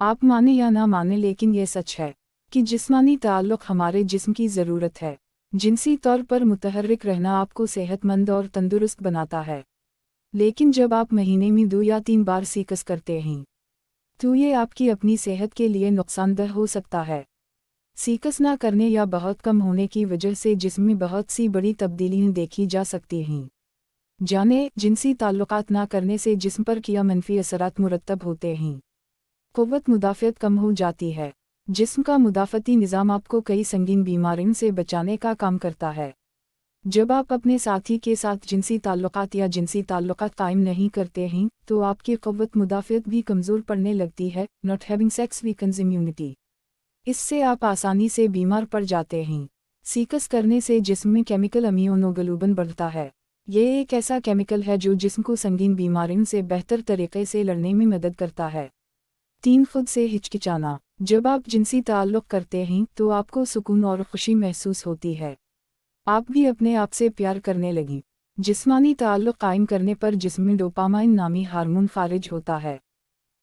आप माने या ना माने लेकिन ये सच है कि जिस्मानी ताल्लुक़ हमारे जिस्म की ज़रूरत है। जिनसी तौर पर मुतहर्रिक रहना आपको सेहतमंद और तंदुरुस्त बनाता है। लेकिन जब आप महीने में 2 या 3 बार सीकस करते हैं तो ये आपकी अपनी सेहत के लिए नुकसानदेह हो सकता है। सीकस ना करने या बहुत कम होने की वजह से जिस्म में बहुत सी बड़ी तब्दीलियां देखी जा सकती हैं। जाने जिनसी ताल्लुकात ना करने से जिस्म पर क्या मनफी असरात मुरतब होते हैं। क़ुव्वत मुदाफ़ियत कम हो जाती है। जिस्म का मुदाफ़ती निज़ाम आपको कई संगीन बीमारियों से बचाने का काम करता है। जब आप अपने साथी के साथ जिनसी ताल्लुकात या जिनसी ताल्लुकात कायम नहीं करते हैं तो आपकी क़ुव्वत मुदाफ़ियत भी कमज़ोर पड़ने लगती है। Not having sex weakens immunity. इससे आप आसानी से बीमार पड़ जाते हैं। सीकस करने से जिस्म में केमिकल इम्यूनोग्लोबुलिन बढ़ता है। ये एक ऐसा केमिकल है जो जिस्म को संगीन बीमारियों से बेहतर तरीके से लड़ने में मदद करता है। 3 खुद से हिचकिचाना। जब आप जिनसी ताल्लुक़ करते हैं तो आपको सुकून और खुशी महसूस होती है। आप भी अपने आप से प्यार करने लगें। जिस्मानी ताल्लुक़ कायम करने पर जिस्म में डोपामाइन नामी हार्मोन खारिज होता है।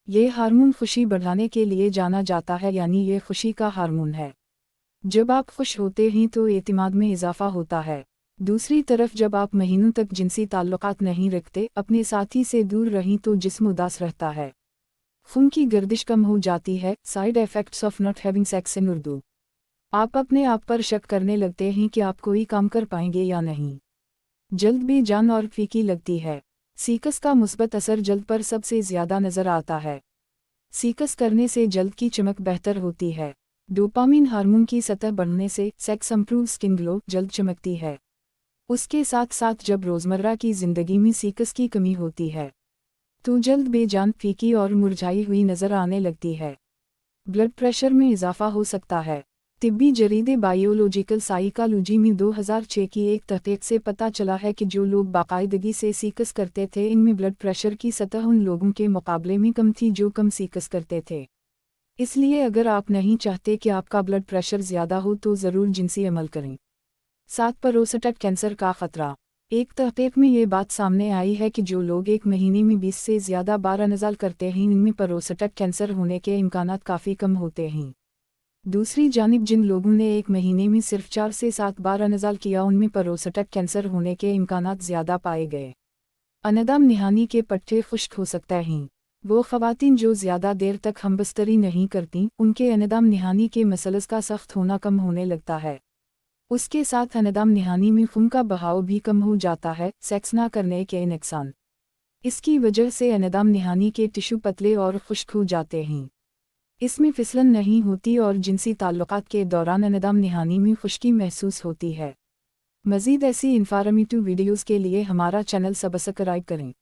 ये हार्मोन खुशी बढ़ाने के लिए जाना जाता है, यानी ये खुशी का हार्मोन है। जब आप खुश होते हैं तो एतिमाद में इजाफा होता है। दूसरी तरफ जब आप महीनों तक जिनसी ताल्लुकात नहीं रखते, अपने साथी से दूर रहें तो जिस्म उदास रहता है। खून की गर्दिश कम हो जाती है। Side effects of not having sex in Urdu. आप अपने आप पर शक करने लगते हैं कि आप कोई काम कर पाएंगे या नहीं। जल्द बेजान और फीकी लगती है। सीकस का मुस्बत असर जल्द पर सबसे ज़्यादा नज़र आता है। सीकस करने से जल्द की चमक बेहतर होती है। डोपामिन हार्मोन की सतह बढ़ने से सेक्स इंप्रूव स्किन ग्लो जल्द चमकती है। उसके साथ साथ जब रोज़मर्रा की ज़िंदगी में सीकस की कमी होती है तो जल्द बेजान फीकी और मुरझाई हुई नज़र आने लगती है। ब्लड प्रेशर में इजाफा हो सकता है। तिब्बी जरीदे बायोलॉजिकल साइकोलॉजी में 2006 की एक तहक़ीक़ से पता चला है कि जो लोग बाकायदगी से सीकस करते थे इनमें ब्लड प्रेशर की सतह उन लोगों के मुकाबले में कम थी जो कम सीकस करते थे। इसलिए अगर आप नहीं चाहते कि आपका ब्लड प्रेशर ज़्यादा हो तो ज़रूर जिनसी अमल करें। 7 प्रोस्टेट कैंसर का ख़तरा। एक तहक़ीक़ में ये बात सामने आई है कि जो लोग एक महीने में 20 से ज़्यादा बार नज़ाल करते हैं इनमें प्रोस्टेट कैंसर होने के इम्कानात काफ़ी कम होते हैं। दूसरी जानिब जिन लोगों ने एक महीने में सिर्फ 4 से 7 बार अनजाल किया उनमें प्रोस्टेट कैंसर होने के इम्कानात ज़्यादा पाए गए। अनदम निहानी के पट्टे खुश्क हो सकते हैं। वो ख़वातीन जो ज़्यादा देर तक हमबस्तरी नहीं करती उनके अनदम निहानी के मसलस का सख्त होना कम होने लगता है। उसके साथ अनदम निहानी में खून का बहाव भी कम हो जाता है। सेक्स ना करने के नुकसान। इसकी वजह से अनदम निहानी के टिश्यू पतले और खुश्क हो जाते हैं। इसमें फिसलन नहीं होती और जिनसी ताल्लुकात के दौरान अनदम निहानी में खुश्की महसूस होती है। मज़ीद ऐसी इन्फॉर्मेटिव वीडियोज़ के लिए हमारा चैनल सब्सक्राइब करें।